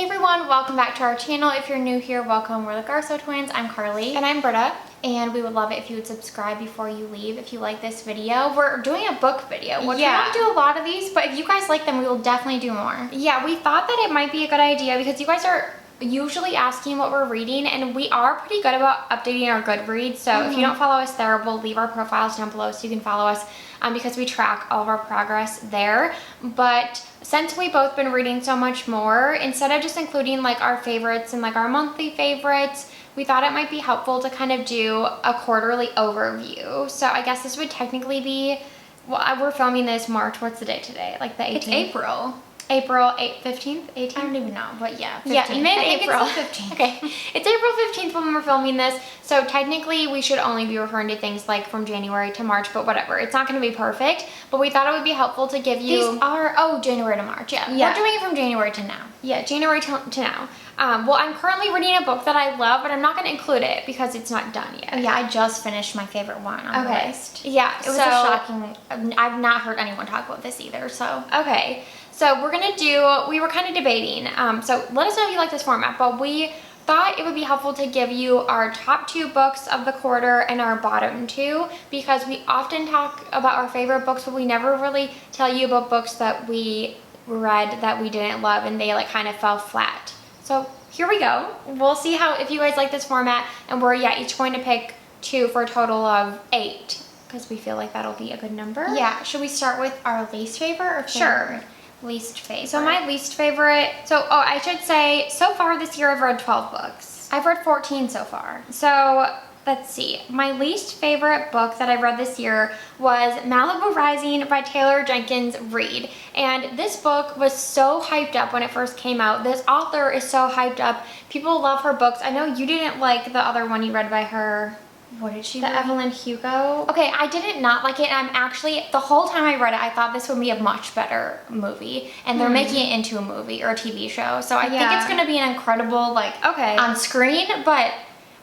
Hey everyone, welcome back to our channel. If you're new here, welcome. We're the Garso twins. I'm Carly. And I'm Britta. And we would love it if you would subscribe before you leave if you like this video. We're doing a book video, which we don't do a lot of these, but if you guys like them, we will definitely do more. Yeah, we thought that it might be a good idea because you guys are usually asking what we're reading, and we are pretty good about updating our Goodreads. So if you don't follow us there, we'll leave our profiles down below so you can follow us because we track all of our progress there. But since we've both been reading so much more, instead of just including like our favorites and like our monthly favorites, we thought it might be helpful to kind of do a quarterly overview. So I guess this would technically be, well, we're filming this March. What's the date today? Like the 18th? It's April. April 15th? 18th? I don't even know, but yeah, 15th. Yeah, mid-April. It's the 15th. Okay, it's April 15th when we're filming this, so technically we should only be referring to things like from January to March, but whatever. It's not going to be perfect, but we thought it would be helpful to give you... These are, January to March, yeah. We're doing it from January to now. Yeah, January to now. Well, I'm currently reading a book that I love, but I'm not going to include it because it's not done yet. Oh, yeah, I just finished my favorite one on the list. Yeah, it was a shocking... I've not heard anyone talk about this either, so... Okay, so we're going to do... We were kind of debating, so let us know if you like this format, but we thought it would be helpful to give you our top 2 books of the quarter and our bottom 2, because we often talk about our favorite books, but we never really tell you about books that we read that we didn't love and they like kind of fell flat. So here we go. We'll see if you guys like this format, and we're each going to pick 2 for a total of 8 because we feel like that'll be a good number. Yeah, should we start with our least favorite or favorite? Sure. Least favorite. So my least favorite, I should say, so far this year I've read 12 books. I've read 14 so far. So let's see. My least favorite book that I read this year was Malibu Rising by Taylor Jenkins Reid. And this book was so hyped up when it first came out. This author is so hyped up. People love her books. I know you didn't like the other one you read by her. What did she The read? Evelyn Hugo. Okay, I did not like it. I'm actually, the whole time I read it, I thought this would be a much better movie. And they're making it into a movie or a TV show. So I think it's going to be an incredible, on screen. But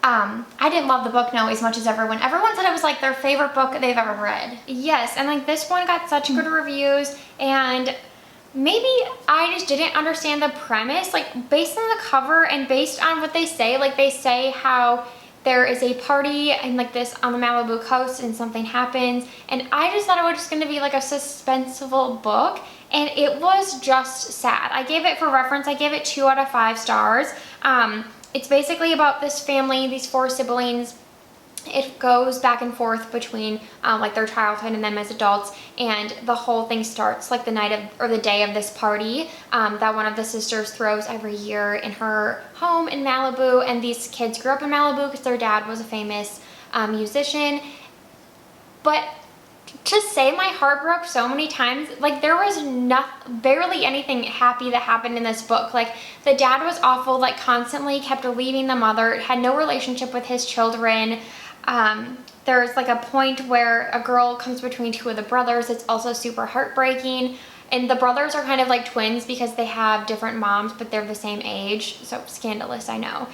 I didn't love the book as much as everyone. Everyone said it was like their favorite book they've ever read. Yes, and like this one got such good reviews, and maybe I just didn't understand the premise. Like based on the cover and based on what they say, like they say how there is a party and like this on the Malibu coast and something happens, and I just thought it was just going to be like a suspenseful book, and it was just sad. I gave it, for reference, I gave it 2 out of 5 stars. It's basically about this family, these 4 siblings. It goes back and forth between like their childhood and them as adults, and the whole thing starts like the night of, or the day of this party that one of the sisters throws every year in her home in Malibu. And these kids grew up in Malibu because their dad was a famous musician. But to say my heart broke so many times, like there was barely anything happy that happened in this book. Like the dad was awful, like constantly kept leaving the mother, had no relationship with his children. There's like a point where a girl comes between 2 of the brothers. It's also super heartbreaking. And the brothers are kind of like twins because they have different moms, but they're the same age. So scandalous, I know.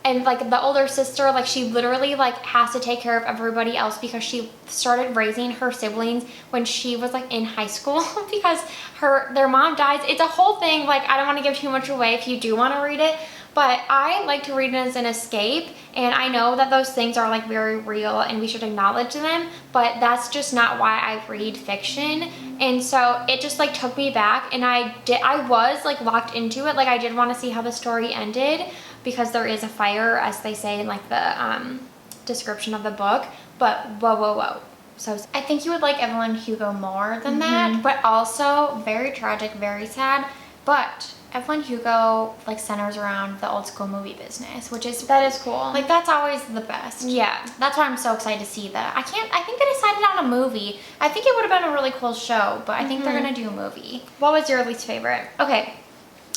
And like the older sister, like she literally like has to take care of everybody else because she started raising her siblings when she was like in high school because their mom dies. It's a whole thing. Like I don't want to give too much away if you do want to read it, but I like to read it as an escape, and I know that those things are like very real and we should acknowledge them, but that's just not why I read fiction. And so it just like took me back, and I was like locked into it. Like I did want to see how the story ended because there is a fire, as they say in like the description of the book. But whoa. So I think you would like Evelyn Hugo more than that, but also very tragic, very sad. But Evelyn Hugo like centers around the old school movie business, that is cool. Like that's always the best. Yeah, that's why I'm so excited to see that. I think they decided on a movie. I think it would have been a really cool show, but I think they're gonna do a movie. What was your least favorite? Okay,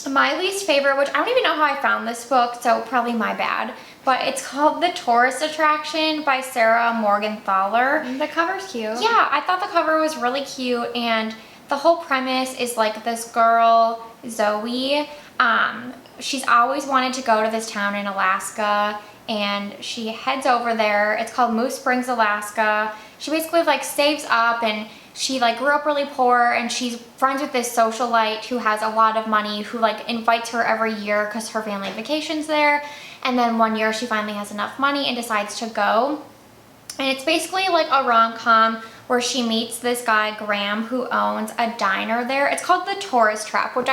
my least favorite, which I don't even know how I found this book, so probably my bad, but it's called The Tourist Attraction by Sarah Morgenthaler. The cover's cute. Yeah, I thought the cover was really cute, and the whole premise is like this girl, Zoe, she's always wanted to go to this town in Alaska, and she heads over there. It's called Moose Springs, Alaska. She basically like saves up, and she like grew up really poor, and she's friends with this socialite who has a lot of money, who like invites her every year because her family vacations there. And then one year she finally has enough money and decides to go. And it's basically like a rom-com where she meets this guy, Graham, who owns a diner there. It's called The Tourist Trap, which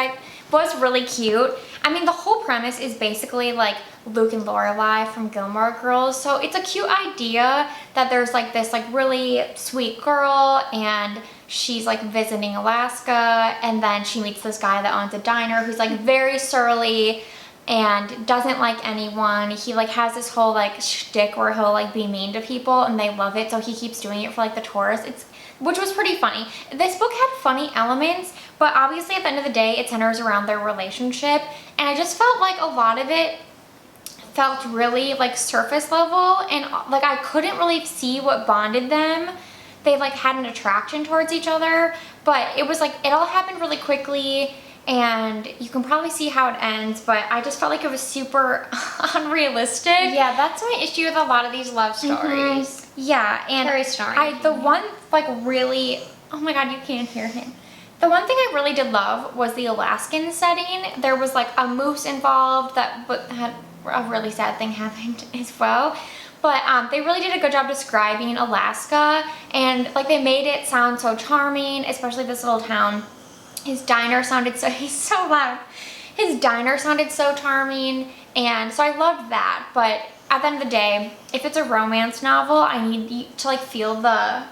was really cute. I mean, the whole premise is basically like Luke and Lorelai from Gilmore Girls. So it's a cute idea that there's like this like really sweet girl, and she's like visiting Alaska, and then she meets this guy that owns a diner who's like very surly and doesn't like anyone. He like has this whole like shtick where he'll like be mean to people, and they love it, so he keeps doing it for like the tourists. Which was pretty funny. This book had funny elements, but obviously at the end of the day it centers around their relationship, and I just felt like a lot of it felt really like surface level, and like I couldn't really see what bonded them. They like had an attraction towards each other, but it was like it all happened really quickly, and you can probably see how it ends, but I just felt like it was super unrealistic. Yeah, that's my issue with a lot of these love stories. Yeah, and Carrie Starring. the one like really, oh my god, you can't hear him. The one thing I really did love was the Alaskan setting. There was like a moose involved that had a really sad thing happened as well. But they really did a good job describing Alaska, and like they made it sound so charming, especially this little town. His diner sounded so, he's so loud. His diner sounded so charming, and so I loved that. But at the end of the day, if it's a romance novel, I need to like feel the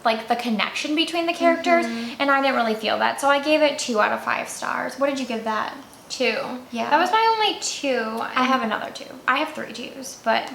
connection between the characters, and I didn't really feel that. So I gave it 2 out of 5 stars. What did you give that? 2. Yeah. That was my only 2. I have another 2. I have 3 2s, but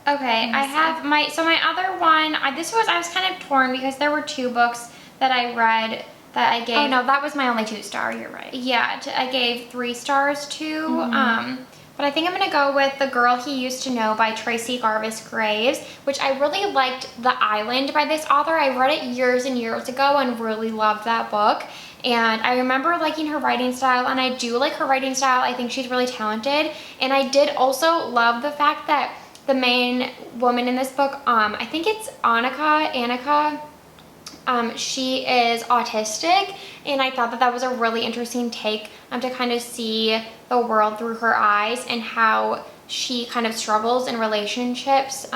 okay, I have my other one, I was kind of torn because there were 2 books that I read that I gave. Oh no, that was my only 2-star, you're right. Yeah, I gave 3 stars to. But I think I'm going to go with The Girl He Used to Know by Tracy Garvis Graves, which I really liked. The Island by this author. I read it years and years ago and really loved that book. And I remember liking her writing style, and I do like her writing style. I think she's really talented. And I did also love the fact that the main woman in this book, I think it's Annika, she is autistic, and I thought that was a really interesting take to kind of see the world through her eyes, and how she kind of struggles in relationships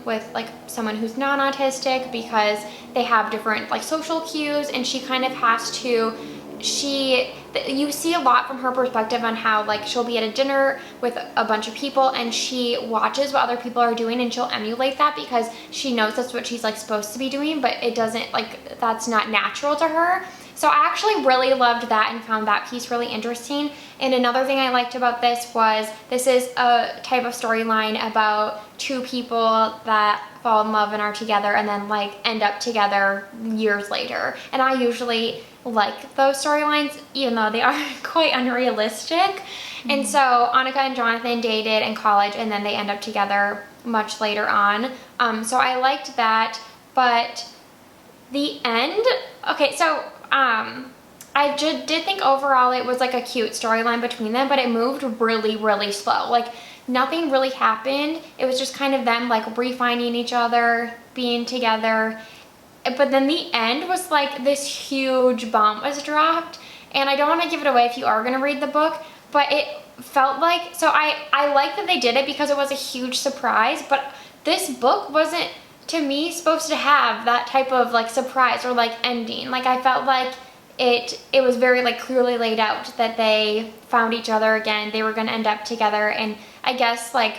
with like someone who's non-autistic, because they have different like social cues, and she kind of has to, you see a lot from her perspective on how like she'll be at a dinner with a bunch of people, and she watches what other people are doing, and she'll emulate that because she knows that's what she's like supposed to be doing, but it doesn't, like, that's not natural to her. So I actually really loved that and found that piece really interesting. And another thing I liked about this was, this is a type of storyline about 2 people that fall in love and are together and then like end up together years later. And I usually like those storylines, even though they are quite unrealistic. And so Annika and Jonathan dated in college, and then they end up together much later on. So I liked that, but the end, okay, so I did think overall it was like a cute storyline between them, but it moved really, really slow. Like nothing really happened. It was just kind of them like refining each other, being together. But then the end was like this huge bomb was dropped, and I don't want to give it away if you are going to read the book, but it felt like, so I like that they did it because it was a huge surprise, but this book wasn't, to me, supposed to have that type of like surprise or like ending. Like I felt like it was very like clearly laid out that they found each other again, they were going to end up together. And I guess like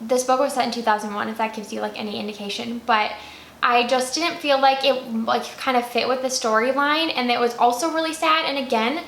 this book was set in 2001, if that gives you like any indication, but I just didn't feel like it like kind of fit with the storyline, and it was also really sad. And again,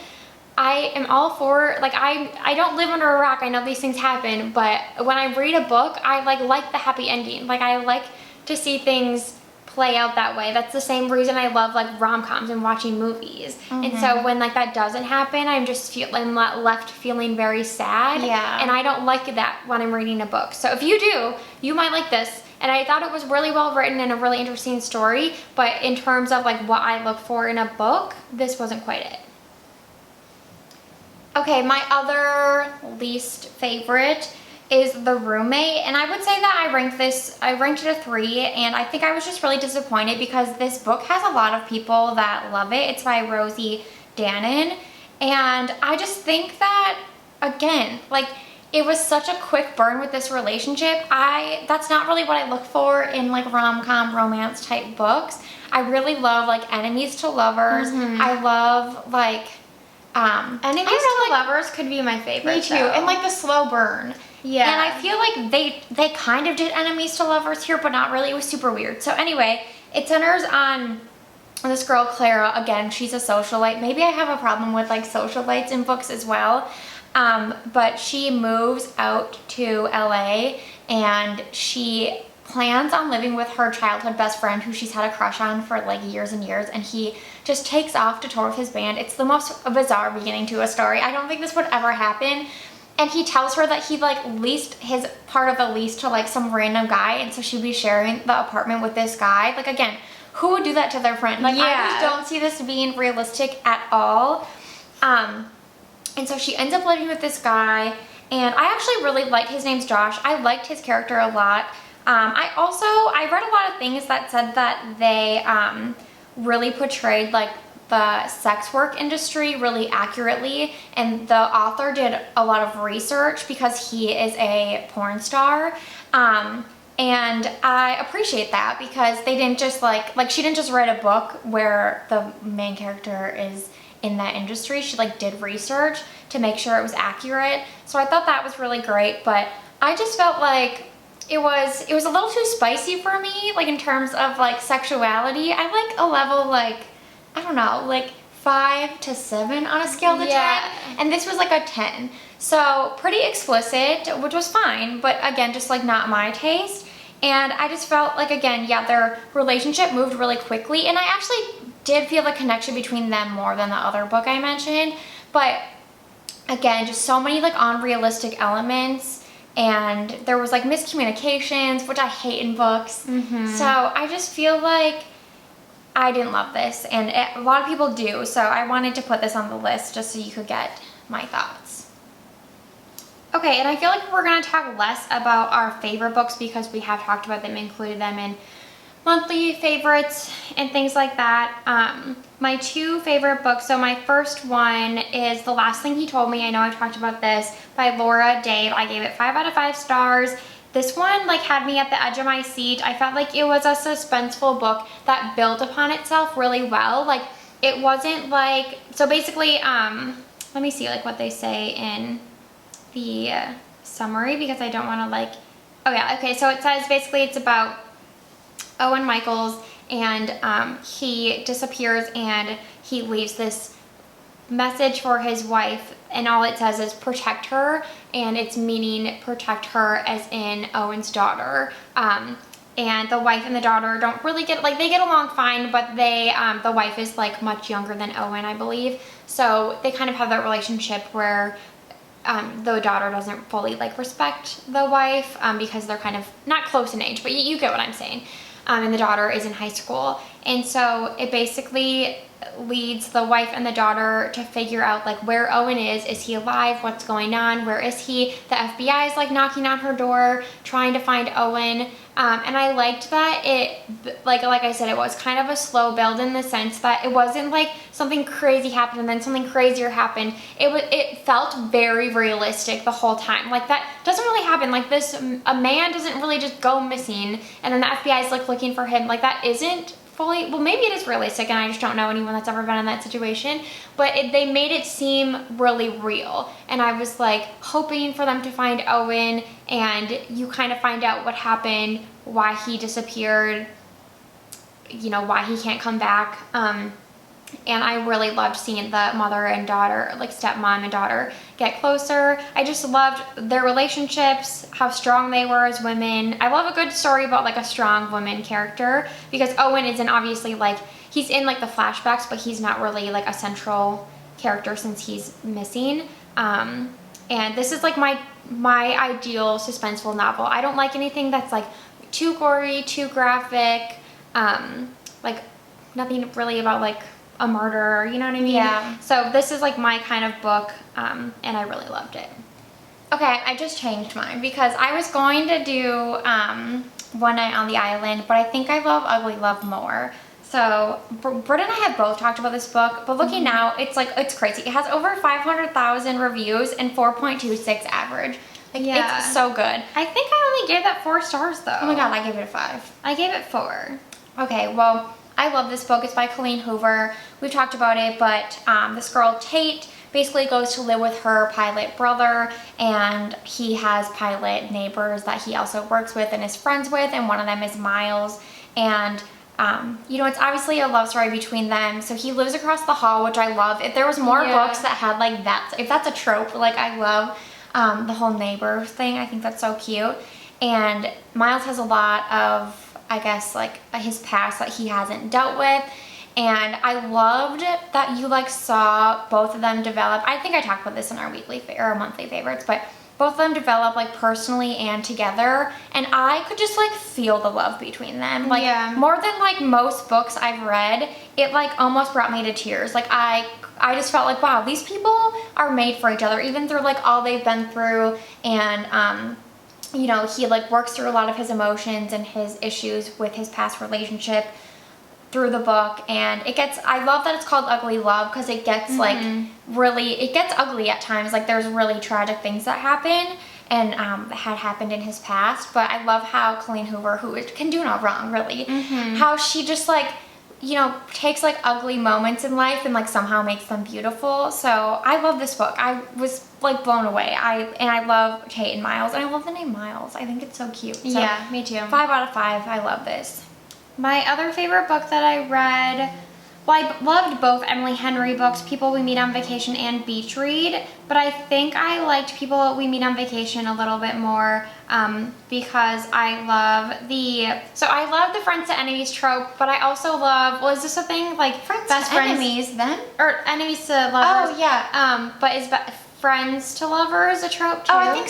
I am all for, like, I don't live under a rock. I know these things happen, but when I read a book, I like the happy ending. Like I like to see things play out that way. That's the same reason I love like rom-coms and watching movies. And so when like that doesn't happen, I'm just left feeling very sad. Yeah. And I don't like that when I'm reading a book. So if you do, you might like this. And I thought it was really well written and a really interesting story, but in terms of like what I look for in a book, this wasn't quite it. Okay, my other least favorite is The Roommate, and I would say that I ranked it a 3, and I think I was just really disappointed because this book has a lot of people that love it. It's by Rosie Danan, and I just think that, again, like, it was such a quick burn with this relationship. That's not really what I look for in like rom-com romance type books. I really love like enemies to lovers. I love like enemies to lovers could be my favorite. Me too. And like the slow burn. Yeah. And I feel like they kind of did enemies to lovers here, but not really. It was super weird. So anyway, it centers on this girl Clara. Again, she's a socialite. Maybe I have a problem with like socialites in books as well. But she moves out to LA and she plans on living with her childhood best friend who she's had a crush on for like years and years, and he just takes off to tour with his band. It's the most bizarre beginning to a story. I don't think this would ever happen. And he tells her that he like leased his part of the lease to like some random guy, and so she'd be sharing the apartment with this guy. Like, again, who would do that to their friend? Like, I just don't see this being realistic at all. And so she ends up living with this guy, and I actually really like, his name's Josh. I liked his character a lot. I read a lot of things that said that they really portrayed like the sex work industry really accurately, and the author did a lot of research because he is a porn star. And I appreciate that because they didn't just like she didn't just write a book where the main character is in that industry. She like did research to make sure it was accurate. So I thought that was really great, but I just felt like it was a little too spicy for me, like in terms of like sexuality. I like a level like, I don't know, like 5 to 7 on a scale to 10, and this was like a 10. So pretty explicit, which was fine, but again, just like not my taste. And I just felt like, again, their relationship moved really quickly, and I actually did feel the connection between them more than the other book I mentioned. But again, just so many like unrealistic elements, and there was like miscommunications, which I hate in books. So I just feel like I didn't love this, and a lot of people do, so I wanted to put this on the list just so you could get my thoughts. Okay, and I feel like we're going to talk less about our favorite books because we have talked about them, included them in monthly favorites and things like that. My 2 favorite books, so my first one is The Last Thing He Told Me. I know I talked about this, by Laura Dave. I gave it 5 out of 5 stars. This one like had me at the edge of my seat. I felt like it was a suspenseful book that built upon itself really well. Like, it wasn't like, so basically, let me see like what they say in the summary because I don't want to like, oh yeah, okay, so it says basically it's about Owen Michaels, and he disappears and he leaves this message for his wife, and all it says is protect her, and it's meaning protect her as in Owen's daughter. And the wife and the daughter don't really get, like, they get along fine, but they, the wife is like much younger than Owen, I believe. So they kind of have that relationship where the daughter doesn't fully like respect the wife because they're kind of not close in age, but you get what I'm saying. And the daughter is in high school. And so it basically leads the wife and the daughter to figure out like where Owen is. Is he alive? What's going on? Where is he? The FBI is like knocking on her door, trying to find Owen. And I liked that it, like I said, it was kind of a slow build in the sense that it wasn't like something crazy happened and then something crazier happened. It felt very realistic the whole time. Like, that doesn't really happen. Like, a man doesn't really just go missing and then the FBI is like looking for him. Like, that isn't fully, well, maybe it is realistic and I just don't know anyone that's ever been in that situation, but they made it seem really real, and I was like hoping for them to find Owen, and you kind of find out what happened, why he disappeared, you know, why he can't come back. And I really loved seeing the mother and daughter, like stepmom and daughter, get closer. I just loved their relationships, how strong they were as women. I love a good story about like a strong woman character, because Owen isn't obviously like, he's in like the flashbacks, but he's not really like a central character since he's missing. And this is like my ideal suspenseful novel. I don't like anything that's like too gory, too graphic, like nothing really about like a murder, you know what I mean? Yeah. So this is like my kind of book, and I really loved it. Okay, I just changed mine because I was going to do One Night on the Island, but I think I love Ugly Love more. So Britt and I have both talked about this book, but looking now, it's crazy. It has over 500,000 reviews and 4.26 average. Like, it's so good. I think I only gave that 4 stars though. Oh my god, I gave it a 5. I gave it 4. Okay, well, I love this book. It's by Colleen Hoover. We've talked about it, but this girl, Tate, basically goes to live with her pilot brother, and he has pilot neighbors that he also works with and is friends with, and one of them is Miles. And it's obviously a love story between them. So he lives across the hall, which I love. If there was more books that had like that, if that's a trope, like I love the whole neighbor thing. I think that's so cute. And Miles has a lot of, I guess, like his past that he hasn't dealt with. And I loved that you like saw both of them develop. I think I talked about this in our weekly or monthly favorites, but both of them develop like personally and together. And I could just like feel the love between them. Like more than like most books I've read, it like almost brought me to tears. Like I just felt like, wow, these people are made for each other, even through like all they've been through. And he like works through a lot of his emotions and his issues with his past relationship through the book. And I love that it's called Ugly Love, because it gets like it gets ugly at times. Like there's really tragic things that happen and had happened in his past. But I love how Colleen Hoover, who can do no wrong really, how she just like takes like ugly moments in life and like somehow makes them beautiful. So I love this book. I was like blown away. I love Tate and Miles, and I love the name Miles. I think it's so cute. So, yeah, me too. 5 out of 5. I love this. My other favorite book that I read, well, I loved both Emily Henry books, People We Meet on Vacation and Beach Read, but I think I liked People We Meet on Vacation a little bit more because I love the friends to enemies trope, but I also love, is this a thing? Like friends to enemies, then? Or enemies to lovers. Oh, yeah. But is friends to lovers a trope too? Oh, I think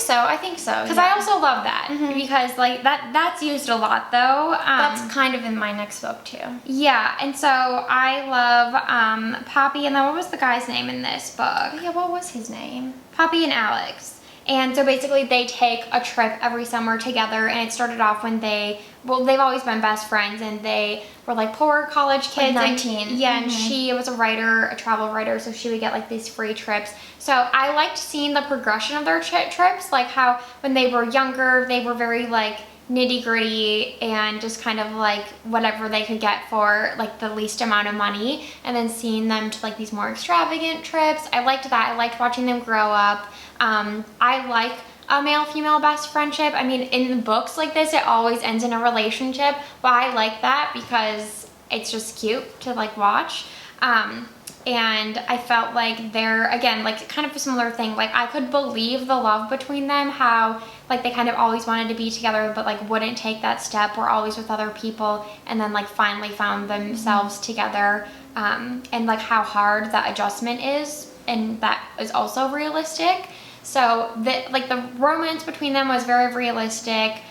so. Because I also love that because like that's used a lot though. That's kind of in my next book too. Yeah, and so I love Poppy, and then what was the guy's name in this book? Oh, yeah, what was his name? Poppy and Alex. And so basically they take a trip every summer together, and it started off when they've always been best friends, and they were like poor college kids. Like 19. And she was a travel writer, so she would get like these free trips. So I liked seeing the progression of their trips, like how when they were younger, they were very like nitty gritty and just kind of like whatever they could get for like the least amount of money, and then seeing them to like these more extravagant trips. I liked that. I liked watching them grow up. I like a male-female best friendship. I mean, in the books like this, it always ends in a relationship, but I like that because it's just cute to like watch. And I felt like they're, again, like kind of a similar thing. Like I could believe the love between them, how like they kind of always wanted to be together, but like wouldn't take that step, were always with other people, and then like finally found themselves together. And like how hard that adjustment is, and that is also realistic. So the romance between them was very realistic.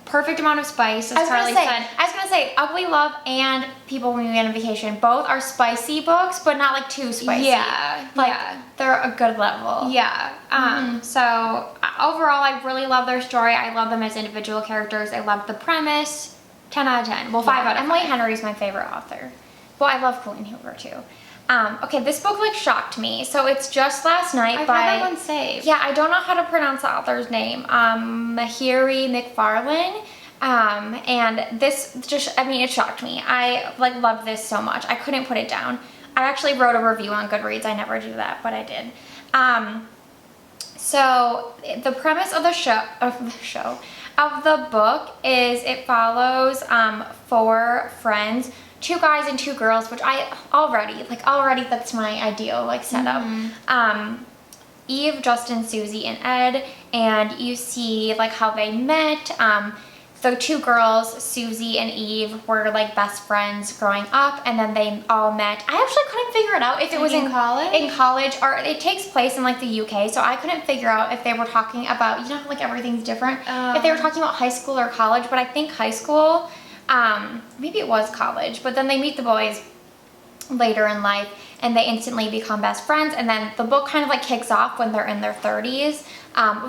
Perfect amount of spice, as Carly said. I was gonna say, Ugly Love and People We Meet on Vacation, both are spicy books, but not like too spicy. Yeah, they're a good level. Yeah. So overall, I really love their story. I love them as individual characters. I love the premise. 10 out of 10. Well, 5 out of 5. Emily Henry's my favorite author. Well, I love Colleen Hoover too. Okay, this book like shocked me. So it's Just Last Night by... I've that one saved. Yeah, I don't know how to pronounce the author's name. Mahiri McFarlane. And this just, I mean, it shocked me. I like loved this so much. I couldn't put it down. I actually wrote a review on Goodreads. I never do that, but I did. So the premise of the book is it follows 4 friends, 2 guys and 2 girls, which already that's my ideal like setup. Eve, Justin, Susie, and Ed, and you see like how they met. The 2 girls, Susie and Eve, were like best friends growing up, and then they all met. I actually couldn't figure it out if it was in college. In college, or it takes place in like the UK, so I couldn't figure out if they were talking about, you know, like everything's different. If they were talking about high school or college, but I think high school. Maybe it was college, but then they meet the boys later in life, and they instantly become best friends. And then the book kind of like kicks off when they're in their 30s.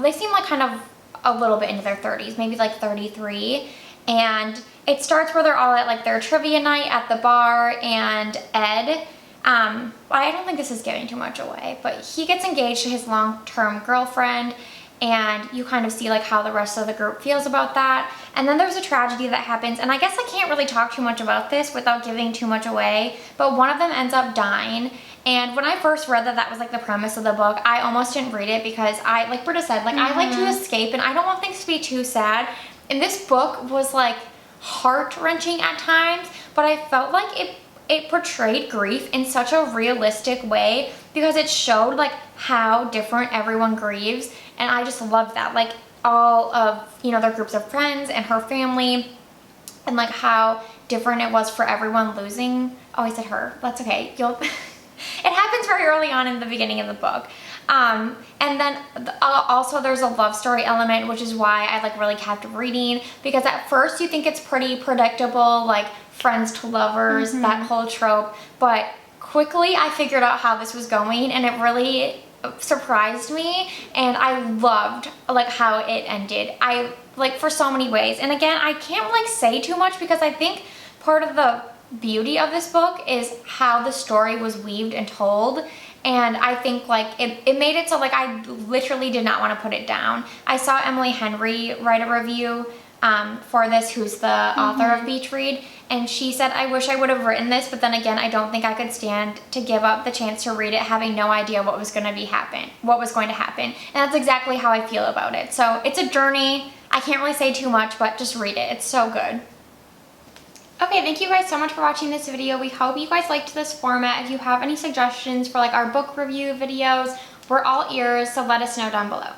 They seem like kind of a little bit into their 30s, maybe like 33. And it starts where they're all at like their trivia night at the bar, and Ed, I don't think this is giving too much away, but he gets engaged to his long-term girlfriend, and you kind of see like how the rest of the group feels about that. And then there's a tragedy that happens, and I guess I can't really talk too much about this without giving too much away, but one of them ends up dying. And when I first read that that was like the premise of the book, I almost didn't read it because I, like Britta said, like I like to escape and I don't want things to be too sad. And this book was like heart-wrenching at times, but I felt like it portrayed grief in such a realistic way because it showed like how different everyone grieves, and I just loved that. Like all of, you know, their groups of friends and her family, and like how different it was for everyone losing. Oh, I said her. That's okay. It happens very early on in the beginning of the book. And then also there's a love story element, which is why I like really kept reading, because at first you think it's pretty predictable, like friends to lovers, that whole trope, but quickly I figured out how this was going, and it really surprised me, and I loved like how it ended. I like for so many ways. And again, I can't like say too much because I think part of the beauty of this book is how the story was weaved and told. And I think like it made it so like I literally did not want to put it down. I saw Emily Henry write a review for this, who's the author of Beach Read, and she said, I wish I would have written this, but then again, I don't think I could stand to give up the chance to read it having no idea what was going to happen. And that's exactly how I feel about it. So it's a journey. I can't really say too much, but just read it. It's so good. Okay, thank you guys so much for watching this video. We hope you guys liked this format. If you have any suggestions for like our book review videos, we're all ears, so let us know down below.